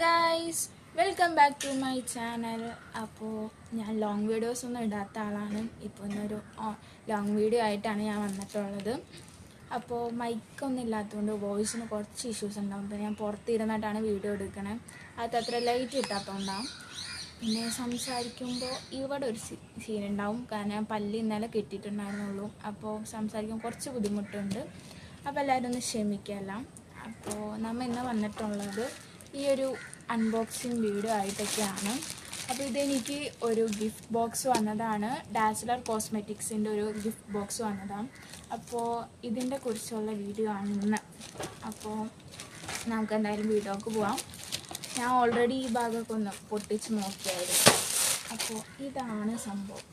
Guys, welcome back to my channel. അപ്പോൾ ഞാൻ long videos ഒന്നും ഇടാത്ത ആളാണ്. ഇപ്പോൾ ഇന്നൊരു ലോങ് വീഡിയോ ആയിട്ടാണ് ഞാൻ വന്നിട്ടുള്ളത്. അപ്പോൾ മൈക്കൊന്നും ഇല്ലാത്തതുകൊണ്ട് വോയിസിന് കുറച്ച് ഇഷ്യൂസ് ഉണ്ടാവും. അപ്പോൾ ഞാൻ പുറത്തിരുന്നിട്ടാണ് വീഡിയോ എടുക്കണേ. അത് അത്ര ലൈറ്റ് ഇട്ടാത്തതുകൊണ്ടാണ്. പിന്നെ സംസാരിക്കുമ്പോൾ ഇവിടെ ഒരു സീനുണ്ടാവും. കാരണം ഞാൻ പല്ല് ഇന്നലെ കെട്ടിയിട്ടുണ്ടായിരുന്നുള്ളൂ. അപ്പോൾ സംസാരിക്കുമ്പോൾ കുറച്ച് ബുദ്ധിമുട്ടുണ്ട്. അപ്പോൾ എല്ലാവരും ഒന്ന് ക്ഷമിക്കല്ല. അപ്പോൾ നമ്മൾ ഇന്ന് വന്നിട്ടുള്ളത് ഈ ഒരു അൺബോക്സിങ് വീഡിയോ ആയിട്ടൊക്കെയാണ്. അപ്പോൾ ഇതെനിക്ക് ഒരു ഗിഫ്റ്റ് ബോക്സ് വന്നതാണ്. ഡാസ്ലർ കോസ്മെറ്റിക്സിൻ്റെ ഒരു ഗിഫ്റ്റ് ബോക്സ് വന്നതാണ്. അപ്പോൾ ഇതിൻ്റെ കുറിച്ചുള്ള വീഡിയോ ആണ് ഇന്ന്. അപ്പോൾ നമുക്ക് എന്തായാലും വീഡിയോക്ക് പോവാം. ഞാൻ ഓൾറെഡി ഈ ഭാഗമൊക്കെ ഒന്ന് പൊട്ടിച്ച് നോക്കിയായിരുന്നു. അപ്പോൾ ഇതാണ് സംഭവം.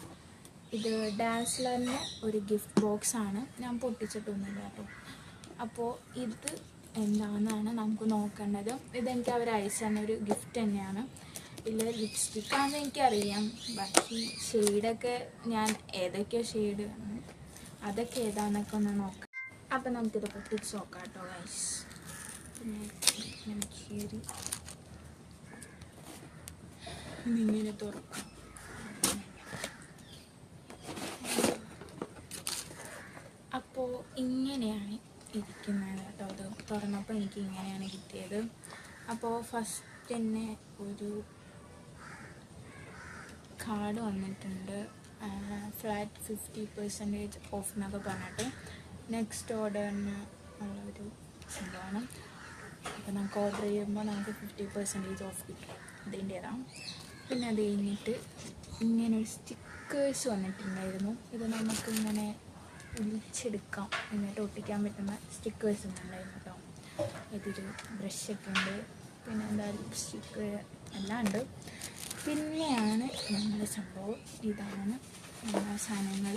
ഇത് ഡാസ്ലറിൻ്റെ ഒരു ഗിഫ്റ്റ് ബോക്സാണ്. ഞാൻ പൊട്ടിച്ചിട്ടൊന്നുമില്ല കേട്ടോ. അപ്പോൾ ഇത് എന്താണെന്നാണ് നമുക്ക് നോക്കേണ്ടത്. ഇതെനിക്ക് അവർ അയച്ചു തന്നൊരു ഗിഫ്റ്റ് തന്നെയാണ്. ഇതിൽ ലിപ്സ്റ്റിക്കാണെന്ന് എനിക്കറിയാം. ബാക്കി ഷെയ്ഡൊക്കെ ഞാൻ ഏതൊക്കെയോ ഷെയ്ഡ് അതൊക്കെ ഏതാണെന്നൊക്കെ ഒന്ന് നോക്കാം. അപ്പം നമുക്കിത് പൊട്ടിച്ച് നോക്കാം കേട്ടോ ഗൈസ്. പിന്നെ കയറി ഇങ്ങനെ തുറക്കാം. അപ്പോൾ ഇങ്ങനെയാണ് ഇരിക്കുന്നത് കേട്ടോ. അത് തുറന്നപ്പോൾ എനിക്ക് ഇങ്ങനെയാണ് കിട്ടിയത്. അപ്പോൾ ഫസ്റ്റ് തന്നെ ഒരു കാർഡ് വന്നിട്ടുണ്ട്. ഫ്ലാറ്റ് 50% ഓഫ് എന്നൊക്കെ പറഞ്ഞിട്ട് നെക്സ്റ്റ് ഓർഡറിന് ഉള്ളൊരു സംഭവമാണ്. അപ്പോൾ നമുക്ക് ഓർഡർ ചെയ്യുമ്പോൾ നമുക്ക് 50% ഓഫ് കിട്ടും. ഇതിൻ്റേതാണ്. പിന്നെ അത് കഴിഞ്ഞിട്ട് ഇങ്ങനൊരു സ്റ്റിക്കേഴ്സ് വന്നിട്ടുണ്ടായിരുന്നു. ഇത് നമുക്ക് ഇങ്ങനെ ഒലിച്ചെടുക്കാം, എന്നിട്ട് ഒട്ടിക്കാൻ പറ്റുന്ന സ്റ്റിക്കേഴ്സ് ഉണ്ടായിരുന്നു കേട്ടോ. ഇതൊരു ബ്രഷൊക്കെ ഉണ്ട്. പിന്നെ എന്താ ലിപ്സ്റ്റിക്ക് എല്ലാം ഉണ്ട്. പിന്നെയാണ് നമ്മുടെ സംഭവം. ഇതാണ് നമ്മുടെ സാധനങ്ങൾ.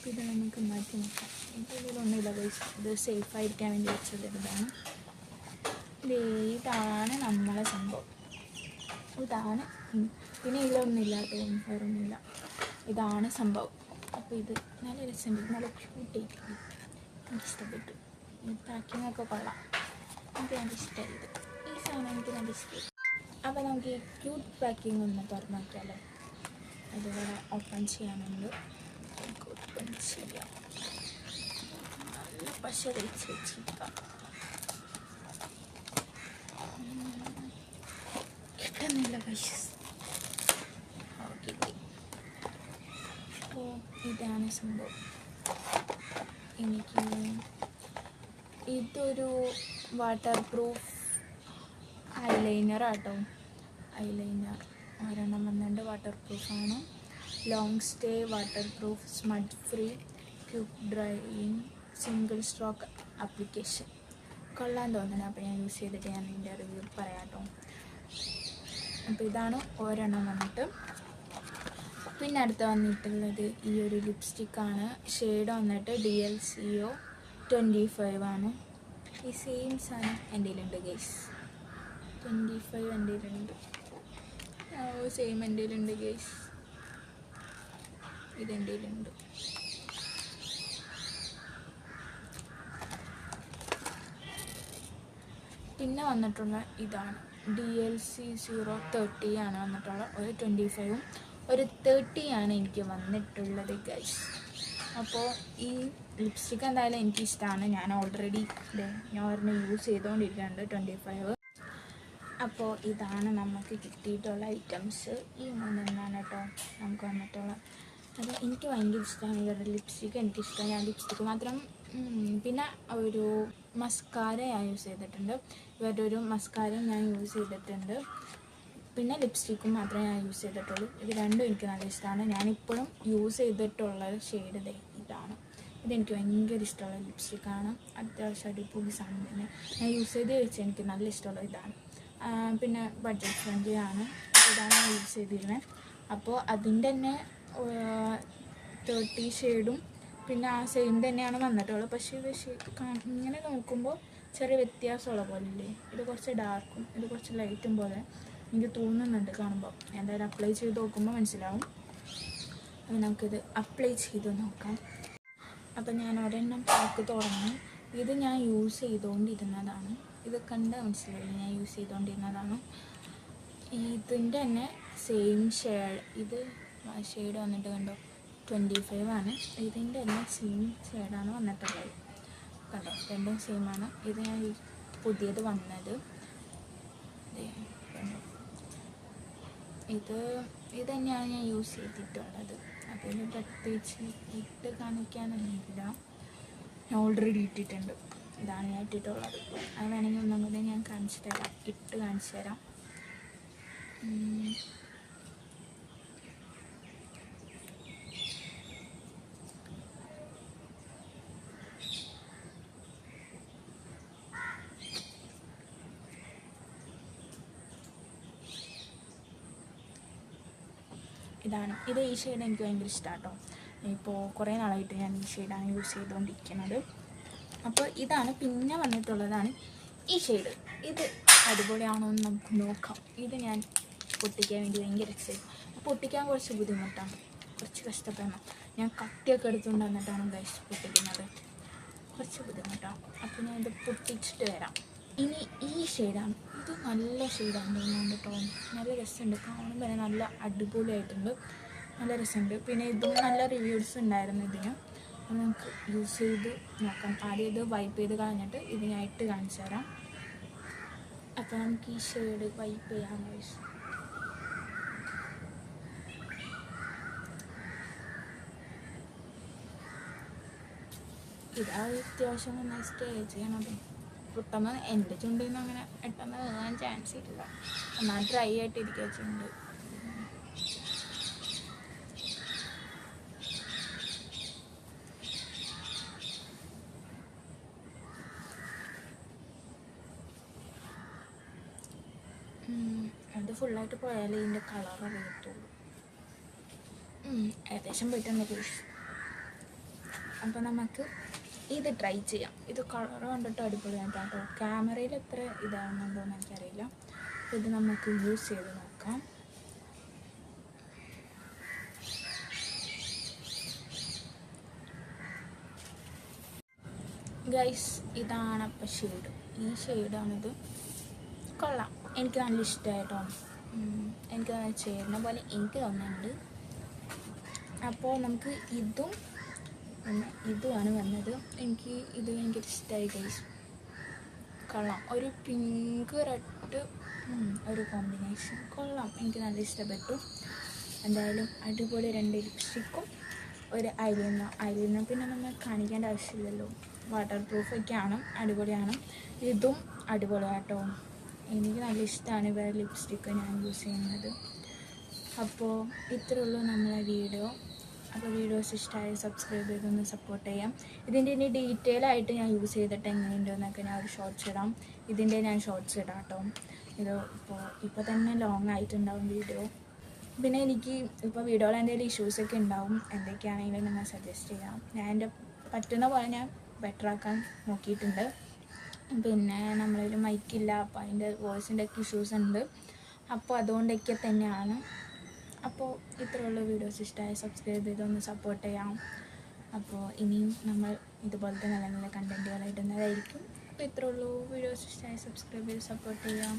ഇത് നമുക്ക് മാറ്റി നോക്കാം. ഇതിലൊന്നുമില്ല ഗൈസ്. ഇത് സേഫായിരിക്കാൻ വേണ്ടി വെച്ചത് ഇതാണ്. ഇതാണ് നമ്മളെ സംഭവം. ഇതാണ്. പിന്നെ ഇതിലൊന്നുമില്ല കേട്ടോ, വേറൊന്നുമില്ല. ഇതാണ് സംഭവം. അപ്പോൾ ഇത് നല്ല രസമുണ്ട്, നല്ല ക്യൂട്ടായിട്ട് എനിക്ക് ഇഷ്ടപ്പെട്ടു. ഈ പാക്കിങ്ങൊക്കെ കൊള്ളാം. എനിക്ക് നല്ല ഇഷ്ടമായത് ഈ സാധനം. എനിക്ക് നല്ല ഇഷ്ടമായി. അപ്പോൾ നമുക്ക് ഈ ക്യൂട്ട് പാക്കിങ് ഒന്ന് തുറന്നു നോക്കിയാലോ. അതുപോലെ ഓപ്പൺ ചെയ്യാനുണ്ട്. നമുക്ക് ഓപ്പൺ ചെയ്യാം. നല്ല പശ തേച്ച് വെച്ചിരിക്കാം. കിട്ടുന്നില്ല പൈസ. ഓക്കെ, അപ്പോൾ ഇതാണ് സംഭവം. എനിക്ക് ഇതൊരു വാട്ടർ പ്രൂഫ് ഐലൈനറാട്ടോ. ഐലൈനർ ഒരെണ്ണം വന്നിട്ട് വാട്ടർ പ്രൂഫാണ്. Long stay waterproof, smudge free, quick drying, single stroke application. കൊള്ളാൻ തോന്നുന്നത്. അപ്പോൾ ഞാൻ യൂസ് ചെയ്തിട്ട് ഞാൻ ഇതിൻ്റെ റിവ്യൂ പറയാം കേട്ടോ. അപ്പോൾ ഇതാണ് ഒരെണ്ണം വന്നിട്ട്. പിന്നെ അടുത്ത് വന്നിട്ടുള്ളത് ഈ ഒരു ലിപ്സ്റ്റിക്കാണ്. ഷെയ്ഡ് വന്നിട്ട് DLCO 25 ആണ്. ഈ സെയിം സാധനം എൻ്റെ കയ്യിലുണ്ട് ഗൈസ്. 25 എൻ്റെ കയ്യിലുണ്ട്. സെയിം എൻ്റെ കയ്യിലുണ്ട് ഗൈസ്. ഇതെൻ്റെ കയ്യിലുണ്ട്. പിന്നെ വന്നിട്ടുള്ള ഇതാണ് DLC 030 ആണ് വന്നിട്ടുള്ള. ഒരു 25ഉം ഒരു 30 ആണ് എനിക്ക് വന്നിട്ടുള്ളത് ഗൈസ്. അപ്പോൾ ഈ ലിപ്സ്റ്റിക്ക് എന്തായാലും എനിക്കിഷ്ടമാണ്. ഞാൻ ഓൾറെഡി ഞാൻ ഒരെണ്ണം യൂസ് ചെയ്തുകൊണ്ടിരിക്കുന്നുണ്ട് 25. അപ്പോൾ ഇതാണ് നമുക്ക് കിട്ടിയിട്ടുള്ള ഐറ്റംസ്. ഈ മൂന്നെണ്ണമാണ് കേട്ടോ നമുക്ക് വന്നിട്ടുള്ള. അത് എനിക്ക് ഭയങ്കര ഇഷ്ടമാണ്. ഇവരുടെ ലിപ്സ്റ്റിക്ക് എനിക്കിഷ്ടമാണ്. ഞാൻ ലിപ്സ്റ്റിക്ക് മാത്രം. പിന്നെ ഒരു മസ്കാര ഞാൻ യൂസ് ചെയ്തിട്ടുണ്ട്. ഇവരുടെ ഒരു മസ്കാരയും ഞാൻ യൂസ് ചെയ്തിട്ടുണ്ട്. പിന്നെ ലിപ്സ്റ്റിക്കും മാത്രമേ ഞാൻ യൂസ് ചെയ്തിട്ടുള്ളൂ. ഇത് രണ്ടും എനിക്ക് നല്ല ഇഷ്ടമാണ്. ഞാനിപ്പോഴും യൂസ് ചെയ്തിട്ടുള്ള ഷെയ്ഡ് ഇതാണ്. ഇതെനിക്ക് ഭയങ്കര ഇഷ്ടമുള്ള ലിപ്സ്റ്റിക്കാണ്. അത്യാവശ്യം അടിപൊളി സാധനം തന്നെ. ഞാൻ യൂസ് ചെയ്ത് വെച്ച് എനിക്ക് നല്ല ഇഷ്ടമുള്ള ഇതാണ്. പിന്നെ ബഡ്ജറ്റ് ഫ്രണ്ട്ലി ആണ്. ഇതാണ് ഞാൻ യൂസ് ചെയ്തിരുന്നത്. അപ്പോൾ അതിൻ്റെ തന്നെ 30 ഷെയ്ഡും പിന്നെ ആ സെയിം തന്നെയാണ് വന്നിട്ടുള്ളത്. പക്ഷേ ഇത് ഇങ്ങനെ നോക്കുമ്പോൾ ചെറിയ വ്യത്യാസമുള്ള പോലെ ഇല്ലേ. ഇത് കുറച്ച് ഡാർക്കും ഇത് കുറച്ച് ലൈറ്റും പോലെ എനിക്ക് തോന്നുന്നുണ്ട് കാണുമ്പോൾ. എന്തായാലും അപ്ലൈ ചെയ്ത് നോക്കുമ്പോൾ മനസ്സിലാവും. അപ്പോൾ നമുക്കിത് അപ്ലൈ ചെയ്ത് നോക്കാം. അപ്പോൾ ഞാൻ ഒരെണ്ണം പാക്ക് തുറന്ന് ഇത് ഞാൻ യൂസ് ചെയ്തുകൊണ്ടിരുന്നതാണ്. ഇത് കണ്ട് മനസ്സിലായി, ഞാൻ യൂസ് ചെയ്തുകൊണ്ടിരുന്നതാണ്. ഇതിൻ്റെ തന്നെ സെയിം ഷെയ്ഡ്, ഇത് ഷെയ്ഡ് വന്നിട്ട് കണ്ടോ 25 ആണ്. ഇതിൻ്റെ തന്നെ സെയിം ഷെയ്ഡാണ് വന്നിട്ടുള്ളത്. കണ്ടോ, രണ്ടും സെയിമാണ്. ഇത് ഞാൻ പുതിയത് വന്നത് കണ്ടോ, ഇത് തന്നെയാണ് ഞാൻ യൂസ് ചെയ്തിട്ടുള്ളത്. അതിന് പ്രത്യേകിച്ച് ഇട്ട് കാണിക്കാനൊന്നുമില്ല, ഞാൻ ഓൾറെഡി ഇട്ടിട്ടുണ്ട്. ഇതാണ് ഞാൻ ഇട്ടിട്ടുള്ളത്. അത് വേണമെങ്കിൽ ഒന്നും കൂടെ ഞാൻ കാണിച്ചു തരാം, ഇട്ട് കാണിച്ചു തരാം. ഇതാണ് ഇത്. ഈ ഷെയ്ഡ് എനിക്ക് ഭയങ്കര ഇഷ്ടമാണ് കേട്ടോ. ഇപ്പോൾ കുറേ നാളായിട്ട് ഞാൻ ഈ ഷെയ്ഡാണ് യൂസ് ചെയ്തുകൊണ്ടിരിക്കുന്നത്. അപ്പോൾ ഇതാണ്. പിന്നെ വന്നിട്ടുള്ളതാണ് ഈ ഷെയ്ഡ്. ഇത് അടിപൊളിയാണോ എന്ന് നമുക്ക് നോക്കാം. ഇത് ഞാൻ പൊട്ടിക്കാൻ വേണ്ടി ഭയങ്കര എക്സൈറ്റ്. പൊട്ടിക്കാൻ കുറച്ച് ബുദ്ധിമുട്ടാണ്, കുറച്ച് കഷ്ടപ്പെടണം. ഞാൻ കത്തിയൊക്കെ എടുത്തുകൊണ്ട് വന്നിട്ടാണ് ഗൈസ് പൊട്ടിക്കുന്നത്, കുറച്ച് ബുദ്ധിമുട്ടാണ്. അപ്പോൾ ഞാൻ ഇത് പൊട്ടിച്ചിട്ട് വരാം. ഇനി ഈ ഷെയ്ഡാണ്. ഇത് നല്ല ഷെയ്ഡാണ് തോന്നുന്നുണ്ട് കേട്ടോ. നല്ല രസമുണ്ട്, കാണുമ്പോൾ തന്നെ നല്ല അടിപൊളിയായിട്ടുണ്ട്, നല്ല രസമുണ്ട്. പിന്നെ ഇതും നല്ല റിവ്യൂസ് ഉണ്ടായിരുന്നു ഇതിന്. അപ്പോൾ നമുക്ക് യൂസ് ചെയ്ത് നോക്കാം. ആദ്യം ഇത് വൈപ്പ് ചെയ്ത് കളഞ്ഞിട്ട് ഇത് ഞാൻ ഇട്ട് കാണിച്ചു തരാം. അപ്പോൾ നമുക്ക് ഈ ഷെയ്ഡ് വൈപ്പ് ചെയ്യാൻ ഗൈസ്. ഇതാ അത്യാവശ്യം നന്നായി സ്റ്റേ ചെയ്യണത്. പെട്ടെന്ന് എൻ്റെ ചുണ്ടിൽ നിന്ന് അങ്ങനെ പെട്ടെന്ന് വീഴാൻ ചാൻസ് ഇല്ല, എന്നാൽ ഡ്രൈ ആയിട്ടിരിക്കുക ചുണ്ട്. അത് ഫുള്ളായിട്ട് പോയാലേ ഇതിൻ്റെ കളർ അറിയത്തുള്ളൂ. ഏകദേശം പോയിട്ടുണ്ട് ഗൈസ്. അപ്പോൾ നമുക്ക് ഇത് ട്രൈ ചെയ്യാം. ഇത് കളർ കണ്ടിട്ട് അടിപൊളിയാണ് കേട്ടോ. ക്യാമറയിൽ എത്ര ഇതാവുന്നുണ്ടോ എന്ന് എനിക്കറിയില്ല. ഇത് നമുക്ക് യൂസ് ചെയ്ത് നോക്കാം. ഗൈസ്, ഇതാണ് അപ്പം ഷെയ്ഡ്. ഈ ഷെയ്ഡാണിത്. കൊള്ളാം, എനിക്ക് നല്ല ഇഷ്ടമായിട്ടോ. എനിക്ക് നല്ല ചേരുന്ന പോലെ എനിക്ക് തോന്നുന്നുണ്ട്. അപ്പോൾ നമുക്ക് ഇതുമാണ് വന്നത്. എനിക്ക് ഇത് ഭയങ്കര ഇഷ്ടമായി ഗൈസ്. കൊള്ളാം, ഒരു പിങ്ക് റെഡ് ഒരു കോമ്പിനേഷൻ. കൊള്ളാം, എനിക്ക് നല്ല ഇഷ്ടപ്പെട്ടു. എന്തായാലും അടിപൊളി 2 ലിപ്സ്റ്റിക്കും ഒരു ഐലൈനർ പിന്നെ നമ്മൾ കാണിക്കേണ്ട ആവശ്യമില്ലല്ലോ, വാട്ടർ പ്രൂഫൊക്കെയാണ്, അടിപൊളിയാണ്. ഇതും അടിപൊളിയാട്ടോ. എനിക്ക് നല്ല ഇഷ്ടമാണ് വേറെ ലിപ്സ്റ്റിക്ക് ഞാൻ യൂസ് ചെയ്യുന്നത്. അപ്പോൾ ഇത്രയേ ഉള്ളൂ നമ്മളെ വീഡിയോ. അപ്പോൾ വീഡിയോസ് ഇഷ്ടമായി സബ്സ്ക്രൈബ് ചെയ്തൊന്ന് സപ്പോർട്ട് ചെയ്യാം. ഇതിൻ്റെ ഇനി ഡീറ്റെയിൽ ആയിട്ട് ഞാൻ യൂസ് ചെയ്തിട്ട് എങ്ങനെയുണ്ടെന്നൊക്കെ ഞാൻ ഒരു ഷോർട്ട്സ് ഇടാം. ഇതിൻ്റെ ഞാൻ ഷോർട്ട്സ് ഇടാം കേട്ടോ. ഇത് ഇപ്പോൾ തന്നെ ലോങ് ആയിട്ടുണ്ടാവും വീഡിയോ. പിന്നെ എനിക്ക് ഇപ്പോൾ വീഡിയോയിൽ എന്തെങ്കിലും ഇഷ്യൂസൊക്കെ ഉണ്ടാവും, എന്തൊക്കെയാണെങ്കിലും നിങ്ങൾ സജസ്റ്റ് ചെയ്യാം. ഞാൻ എൻ്റെ പറ്റുന്ന പോലെ ഞാൻ ബെറ്ററാക്കാൻ നോക്കിയിട്ടുണ്ട്. പിന്നെ നമ്മളൊരു മൈക്കില്ല, അപ്പോൾ അതിൻ്റെ വോയിസിൻ്റെ ഒക്കെ ഇഷ്യൂസ് ഉണ്ട്. അപ്പോൾ അതുകൊണ്ടൊക്കെ തന്നെയാണ്. അപ്പോൾ ഇത്രയുള്ള വീഡിയോസ് ഇഷ്ടമായി സബ്സ്ക്രൈബ് ചെയ്തൊന്ന് സപ്പോർട്ട് ചെയ്യാം. അപ്പോൾ ഇനിയും നമ്മൾ ഇതുപോലത്തെ നല്ല നല്ല കണ്ടൻറ്റുകളായിട്ട് ഇടുന്നതായിരിക്കും. അപ്പോൾ ഇത്രയുള്ളൂ. വീഡിയോസ് ഇഷ്ടമായി സബ്സ്ക്രൈബ് ചെയ്ത് സപ്പോർട്ട് ചെയ്യാം.